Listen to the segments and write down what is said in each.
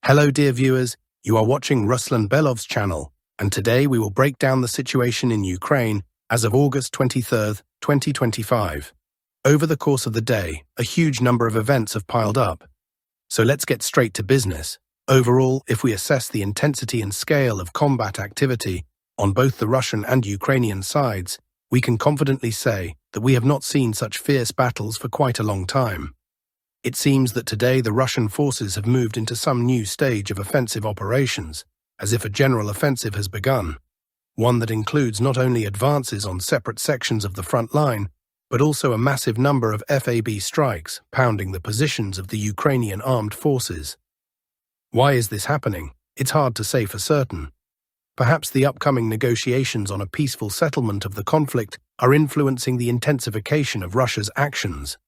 Hello dear viewers, you are watching Ruslan Belov's channel, and today we will break down the situation in Ukraine as of August 23, 2025. Over the course of the day, a huge number of events have piled up. So let's get straight to business. Overall, if we assess the intensity and scale of combat activity on both the Russian and Ukrainian sides, we can confidently say that we have not seen such fierce battles for quite a long time. It seems that today the Russian forces have moved into some new stage of offensive operations, as if a general offensive has begun, one that includes not only advances on separate sections of the front line, but also a massive number of FAB strikes pounding the positions of the Ukrainian armed forces. Why is this happening? It's hard to say for certain. Perhaps the upcoming negotiations on a peaceful settlement of the conflict are influencing the intensification of Russia's actions.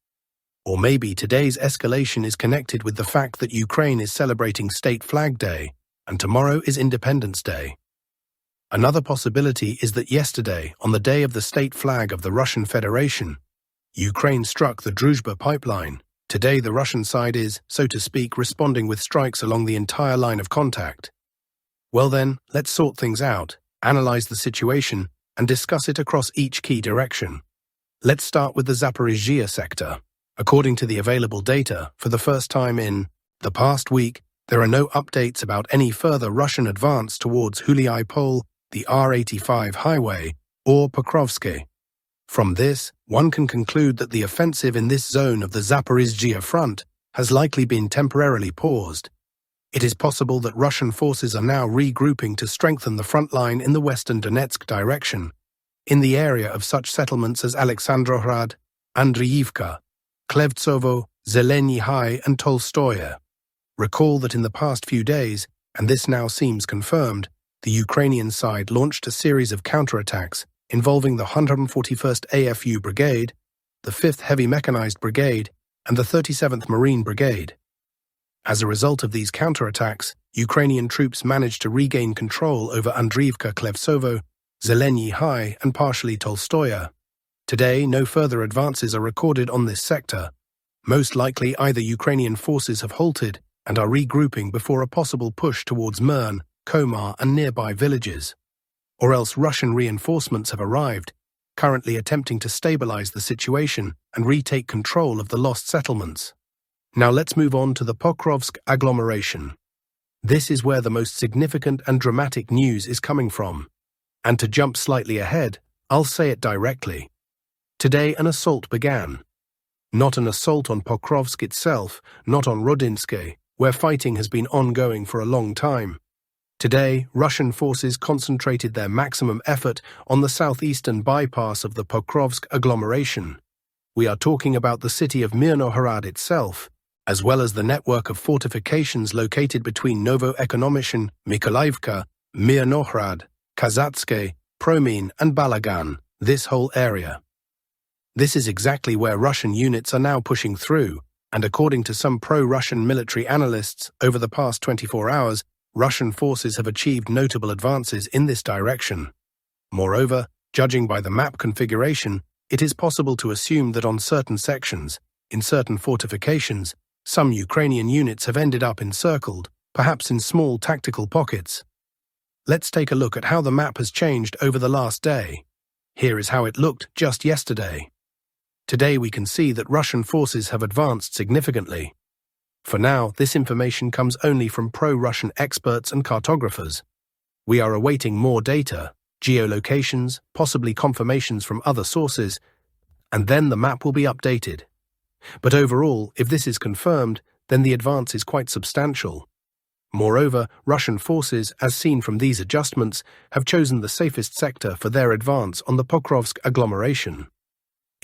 Or maybe today's escalation is connected with the fact that Ukraine is celebrating State Flag Day, and tomorrow is Independence Day. Another possibility is that yesterday, on the day of the state flag of the Russian Federation, Ukraine struck the Druzhba pipeline. Today the Russian side is, so to speak, responding with strikes along the entire line of contact. Well then, let's sort things out, analyze the situation, and discuss it across each key direction. Let's start with the Zaporizhzhia sector. According to the available data, for the first time in the past week, there are no updates about any further Russian advance towards Huliai-Pol, the R85 highway, or Pokrovsk. From this, one can conclude that the offensive in this zone of the Zaporizhzhia front has likely been temporarily paused. It is possible that Russian forces are now regrouping to strengthen the front line in the western Donetsk direction, in the area of such settlements as Alexandrograd, Andriivka, Klevtsovo, Zeleny High, and Tolstoye. Recall that in the past few days, and this now seems confirmed, the Ukrainian side launched a series of counterattacks involving the 141st AFU Brigade, the 5th Heavy Mechanized Brigade, and the 37th Marine Brigade. As a result of these counterattacks, Ukrainian troops managed to regain control over Andriivka, Klevtsovo, Zeleny High, and partially Tolstoye. Today, no further advances are recorded on this sector. Most likely, either Ukrainian forces have halted and are regrouping before a possible push towards Myrn, Komar, and nearby villages. Or else Russian reinforcements have arrived, currently attempting to stabilize the situation and retake control of the lost settlements. Now let's move on to the Pokrovsk agglomeration. This is where the most significant and dramatic news is coming from. And to jump slightly ahead, I'll say it directly. Today an assault began. Not an assault on Pokrovsk itself, not on Rodinske, where fighting has been ongoing for a long time. Today, Russian forces concentrated their maximum effort on the southeastern bypass of the Pokrovsk agglomeration. We are talking about the city of Myrnohrad itself, as well as the network of fortifications located between Novo-Ekonomishyn, Mykolaiivka, Myrnohrad, Kazatske, Promin, and Balagan, this whole area. This is exactly where Russian units are now pushing through, and according to some pro-Russian military analysts, over the past 24 hours, Russian forces have achieved notable advances in this direction. Moreover, judging by the map configuration, it is possible to assume that on certain sections, in certain fortifications, some Ukrainian units have ended up encircled, perhaps in small tactical pockets. Let's take a look at how the map has changed over the last day. Here is how it looked just yesterday. Today we can see that Russian forces have advanced significantly. For now, this information comes only from pro-Russian experts and cartographers. We are awaiting more data, geolocations, possibly confirmations from other sources, and then the map will be updated. But overall, if this is confirmed, then the advance is quite substantial. Moreover, Russian forces, as seen from these adjustments, have chosen the safest sector for their advance on the Pokrovsk agglomeration.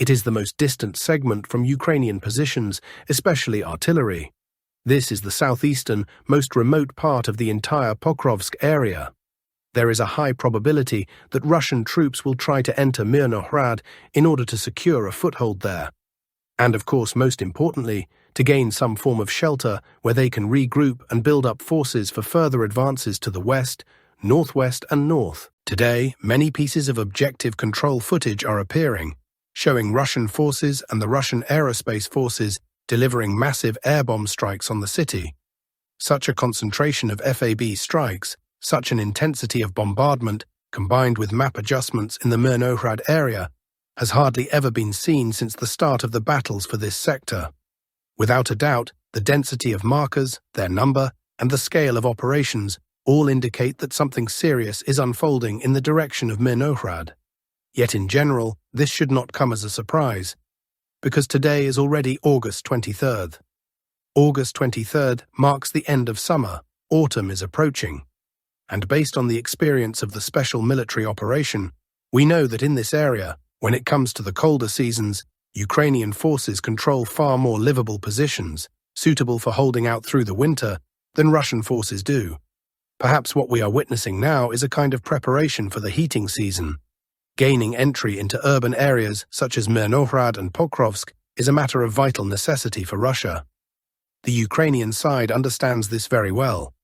It is the most distant segment from Ukrainian positions, especially artillery. This is the southeastern, most remote part of the entire Pokrovsk area. There is a high probability that Russian troops will try to enter Myrnohrad in order to secure a foothold there. And of course, most importantly, to gain some form of shelter where they can regroup and build up forces for further advances to the west, northwest, and north. Today, many pieces of objective control footage are appearing, showing Russian forces and the Russian aerospace forces delivering massive air bomb strikes on the city. Such a concentration of FAB strikes, such an intensity of bombardment, combined with map adjustments in the Myrnohrad area, has hardly ever been seen since the start of the battles for this sector. Without a doubt, the density of markers, their number, and the scale of operations all indicate that something serious is unfolding in the direction of Myrnohrad. Yet in general, this should not come as a surprise, because today is already August 23rd. August 23rd marks the end of summer, autumn is approaching, and based on the experience of the special military operation, we know that in this area, when it comes to the colder seasons, Ukrainian forces control far more livable positions, suitable for holding out through the winter, than Russian forces do. Perhaps what we are witnessing now is a kind of preparation for the heating season. Gaining entry into urban areas such as Myrnohrad and Pokrovsk is a matter of vital necessity for Russia. The Ukrainian side understands this very well.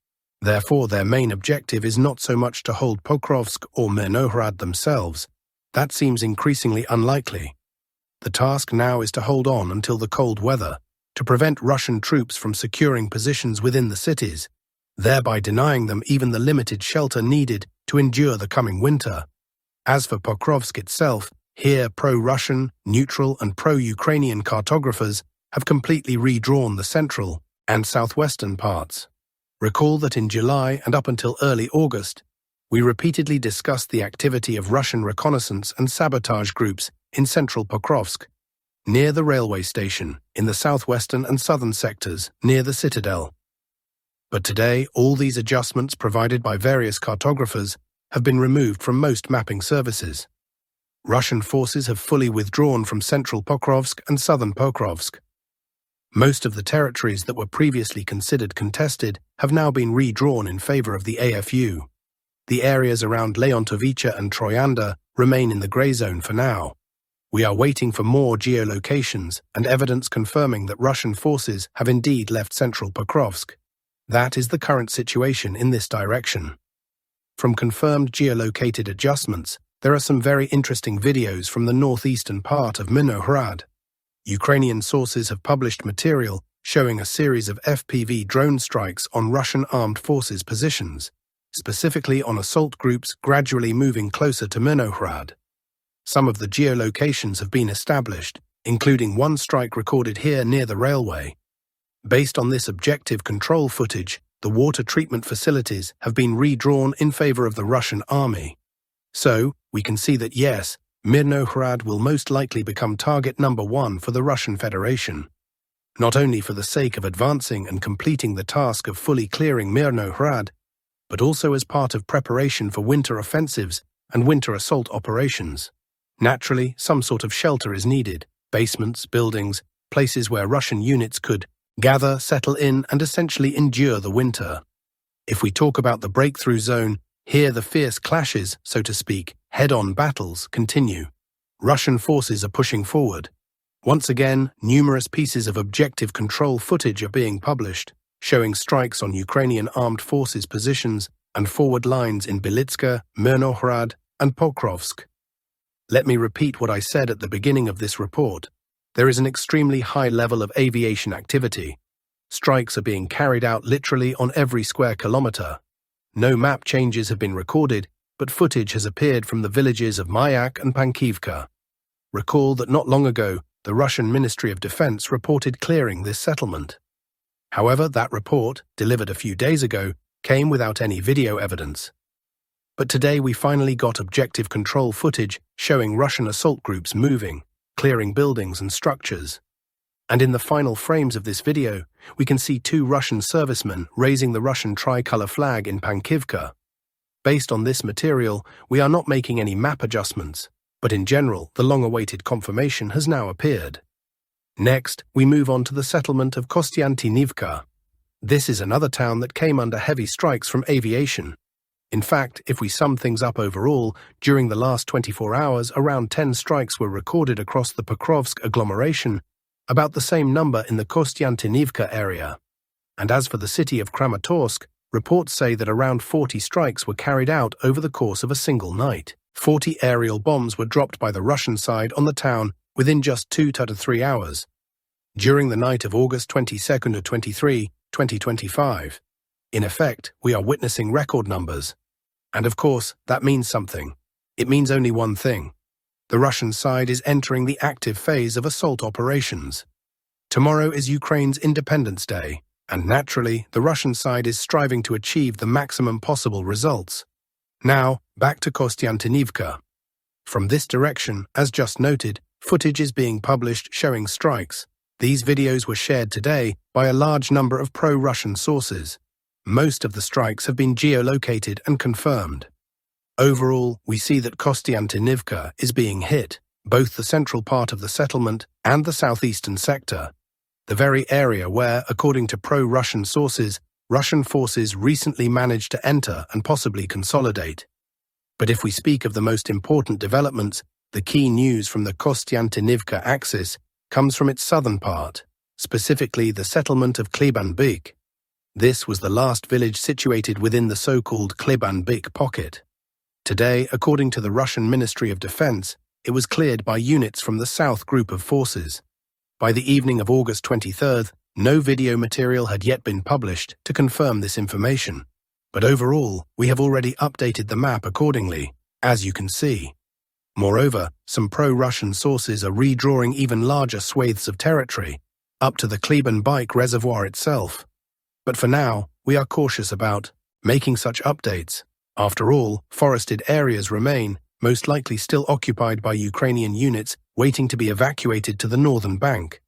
Therefore, their main objective is not so much to hold Pokrovsk or Myrnohrad themselves. That seems increasingly unlikely. The task now is to hold on until the cold weather, to prevent Russian troops from securing positions within the cities, thereby denying them even the limited shelter needed to endure the coming winter. As for Pokrovsk itself, here pro-Russian, neutral and pro-Ukrainian cartographers have completely redrawn the central and southwestern parts. Recall that in July and up until early August, we repeatedly discussed the activity of Russian reconnaissance and sabotage groups in central Pokrovsk, near the railway station, in the southwestern and southern sectors, near the citadel. But today, all these adjustments provided by various cartographers have been removed from most mapping services. Russian forces have fully withdrawn from central Pokrovsk and southern Pokrovsk. Most of the territories that were previously considered contested have now been redrawn in favor of the AFU. The areas around Leontovica and Troyanda remain in the grey zone for now. We are waiting for more geolocations and evidence confirming that Russian forces have indeed left central Pokrovsk. That is the current situation in this direction. From confirmed geolocated adjustments, there are some very interesting videos from the northeastern part of Myrnohrad. Ukrainian sources have published material showing a series of FPV drone strikes on Russian armed forces positions, specifically on assault groups gradually moving closer to Myrnohrad. Some of the geolocations have been established, including one strike recorded here near the railway. Based on this objective control footage, the water treatment facilities have been redrawn in favor of the Russian army. So, we can see that yes, Myrnohrad will most likely become target number one for the Russian Federation. Not only for the sake of advancing and completing the task of fully clearing Myrnohrad, but also as part of preparation for winter offensives and winter assault operations. Naturally, some sort of shelter is needed, basements, buildings, places where Russian units could gather, settle in, and essentially endure the winter. If we talk about the breakthrough zone, here the fierce clashes, so to speak, head-on battles continue. Russian forces are pushing forward. Once again, numerous pieces of objective control footage are being published, showing strikes on Ukrainian armed forces positions and forward lines in Belitska, Myrnohrad, and Pokrovsk. Let me repeat what I said at the beginning of this report. There is an extremely high level of aviation activity. Strikes are being carried out literally on every square kilometer. No map changes have been recorded, but footage has appeared from the villages of Mayak and Pankivka. Recall that not long ago, the Russian Ministry of Defense reported clearing this settlement. However, that report, delivered a few days ago, came without any video evidence. But today we finally got objective control footage showing Russian assault groups moving, clearing buildings and structures. And in the final frames of this video, we can see two Russian servicemen raising the Russian tricolour flag in Pankivka. Based on this material, we are not making any map adjustments, but in general, the long-awaited confirmation has now appeared. Next, we move on to the settlement of Kostiantynivka. This is another town that came under heavy strikes from aviation. In fact, if we sum things up overall, during the last 24 hours, around 10 strikes were recorded across the Pokrovsk agglomeration, about the same number in the Kostiantynivka area. And as for the city of Kramatorsk, reports say that around 40 strikes were carried out over the course of a single night. 40 aerial bombs were dropped by the Russian side on the town within just 2 to 3 hours. During the night of August 22 to 23, 2025, In effect, we are witnessing record numbers. And of course, that means something. It means only one thing. The Russian side is entering the active phase of assault operations. Tomorrow is Ukraine's Independence Day, and naturally, the Russian side is striving to achieve the maximum possible results. Now, back to Kostiantynivka. From this direction, as just noted, footage is being published showing strikes. These videos were shared today by a large number of pro-Russian sources. Most of the strikes have been geolocated and confirmed. Overall, we see that Kostiantynivka is being hit, both the central part of the settlement and the southeastern sector, the very area where, according to pro-Russian sources, Russian forces recently managed to enter and possibly consolidate. But if we speak of the most important developments, the key news from the Kostiantynivka axis comes from its southern part, specifically the settlement of Kleban-Byk. This was the last village situated within the so-called Kleban-Byk pocket. Today, according to the Russian Ministry of Defense, it was cleared by units from the south group of forces. By the evening of August 23rd, no video material had yet been published to confirm this information. But overall, we have already updated the map accordingly, as you can see. Moreover, some pro-Russian sources are redrawing even larger swathes of territory, up to the Kleban-Byk reservoir itself. But for now, we are cautious about making such updates. After all, forested areas remain, most likely still occupied by Ukrainian units waiting to be evacuated to the northern bank.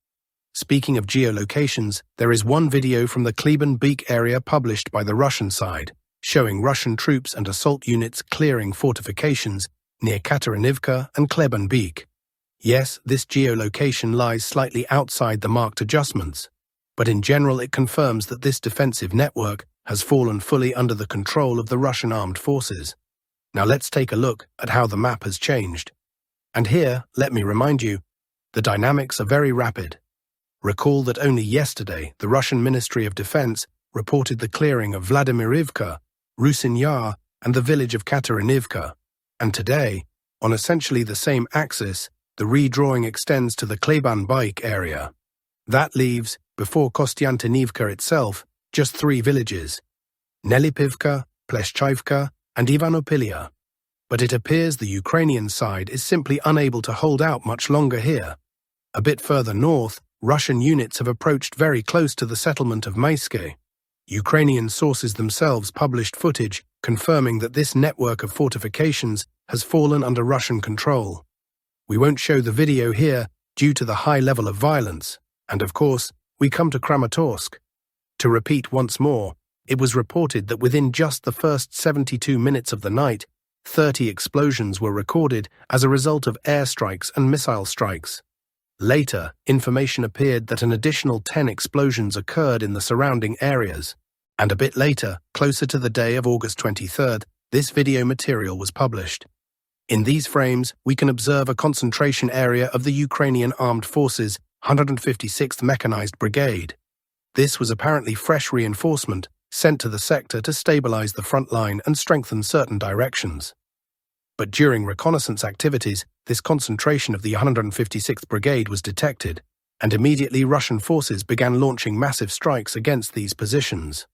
Speaking of geolocations, there is one video from the Kleban-Byk area published by the Russian side, showing Russian troops and assault units clearing fortifications near Myrnohrad and Kleban-Byk. Yes, this geolocation lies slightly outside the marked adjustments, but in general it confirms that this defensive network has fallen fully under the control of the Russian armed forces. Now let's take a look at how the map has changed. And here, let me remind you, the dynamics are very rapid. Recall that only yesterday the Russian Ministry of Defense reported the clearing of Vladimirivka, Rusin Yar, and the village of Katerynivka. And today, on essentially the same axis, the redrawing extends to the Kleban-Byk area. That leaves, before Kostiantynivka itself, just 3 villages: Nelipivka, Pleshchivka, and Ivanopilia. But it appears the Ukrainian side is simply unable to hold out much longer here. A bit further north, Russian units have approached very close to the settlement of Mayske. Ukrainian sources themselves published footage confirming that this network of fortifications has fallen under Russian control. We won't show the video here due to the high level of violence, and of course, we come to Kramatorsk. To repeat once more, it was reported that within just the first 72 minutes of the night, 30 explosions were recorded as a result of airstrikes and missile strikes. Later, information appeared that an additional 10 explosions occurred in the surrounding areas. And a bit later, closer to the day of August 23rd, this video material was published. In these frames, we can observe a concentration area of the Ukrainian Armed Forces 156th Mechanized Brigade. This was apparently fresh reinforcement sent to the sector to stabilize the front line and strengthen certain directions. But during reconnaissance activities, this concentration of the 156th Brigade was detected, and immediately Russian forces began launching massive strikes against these positions.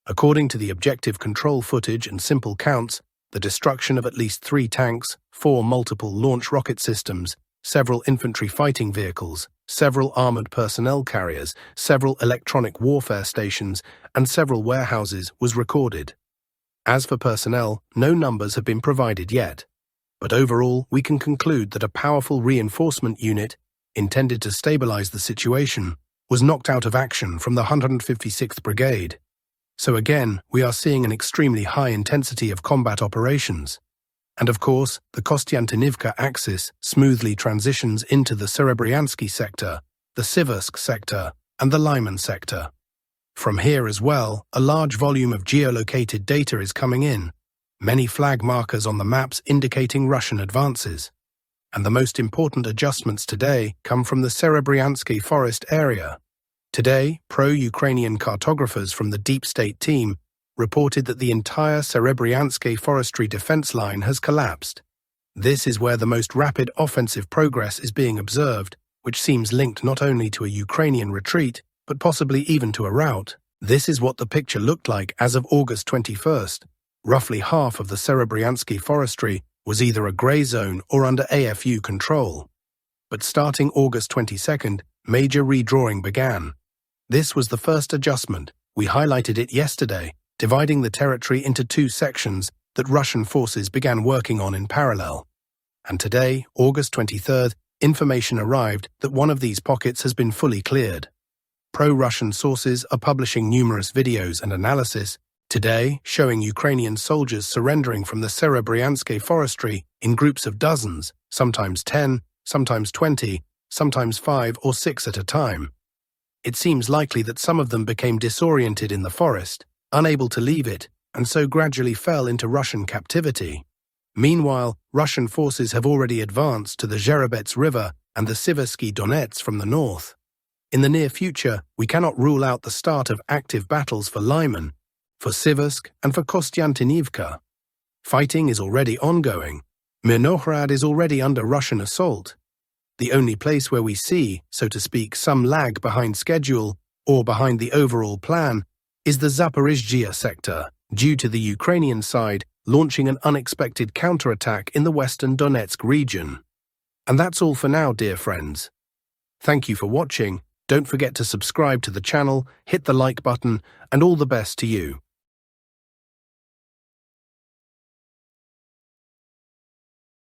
According to the objective control footage and simple counts, the destruction of at least 3 tanks, 4 multiple launch rocket systems, several infantry fighting vehicles, several armored personnel carriers, several electronic warfare stations, and several warehouses was recorded. As for personnel, no numbers have been provided yet, but overall we can conclude that a powerful reinforcement unit, intended to stabilize the situation, was knocked out of action from the 156th Brigade. So again, we are seeing an extremely high intensity of combat operations. And of course, the Kostiantynivka axis smoothly transitions into the Serebrianka sector, the Siversk sector, and the Lyman sector. From here as well, a large volume of geolocated data is coming in, many flag markers on the maps indicating Russian advances. And the most important adjustments today come from the Serebrianka forest area. Today, pro-Ukrainian cartographers from the Deep State team reported that the entire Serebrianka forestry defense line has collapsed. This is where the most rapid offensive progress is being observed, which seems linked not only to a Ukrainian retreat, but possibly even to a rout. This is what the picture looked like as of August 21st. Roughly half of the Serebrianka forestry was either a grey zone or under AFU control. But starting August 22nd, major redrawing began. This was the first adjustment. We highlighted it yesterday, dividing the territory into two sections that Russian forces began working on in parallel. And today, August 23rd, information arrived that one of these pockets has been fully cleared. Pro-Russian sources are publishing numerous videos and analysis today showing Ukrainian soldiers surrendering from the Serebrianka forestry in groups of dozens, sometimes 10, sometimes 20, sometimes 5 or 6 at a time. It seems likely that some of them became disoriented in the forest, unable to leave it, and so gradually fell into Russian captivity. Meanwhile, Russian forces have already advanced to the Zherebets River and the Siversky Donets from the north. In the near future, we cannot rule out the start of active battles for Lyman, for Siversk and for Kostiantynivka. Fighting is already ongoing. Myrnohrad is already under Russian assault. The only place where we see, so to speak, some lag behind schedule or behind the overall plan is the Zaporizhzhia sector, due to the Ukrainian side launching an unexpected counterattack in the western Donetsk region. And that's all for now, dear friends. Thank you for watching. Don't forget to subscribe to the channel, hit the like button, and all the best to you.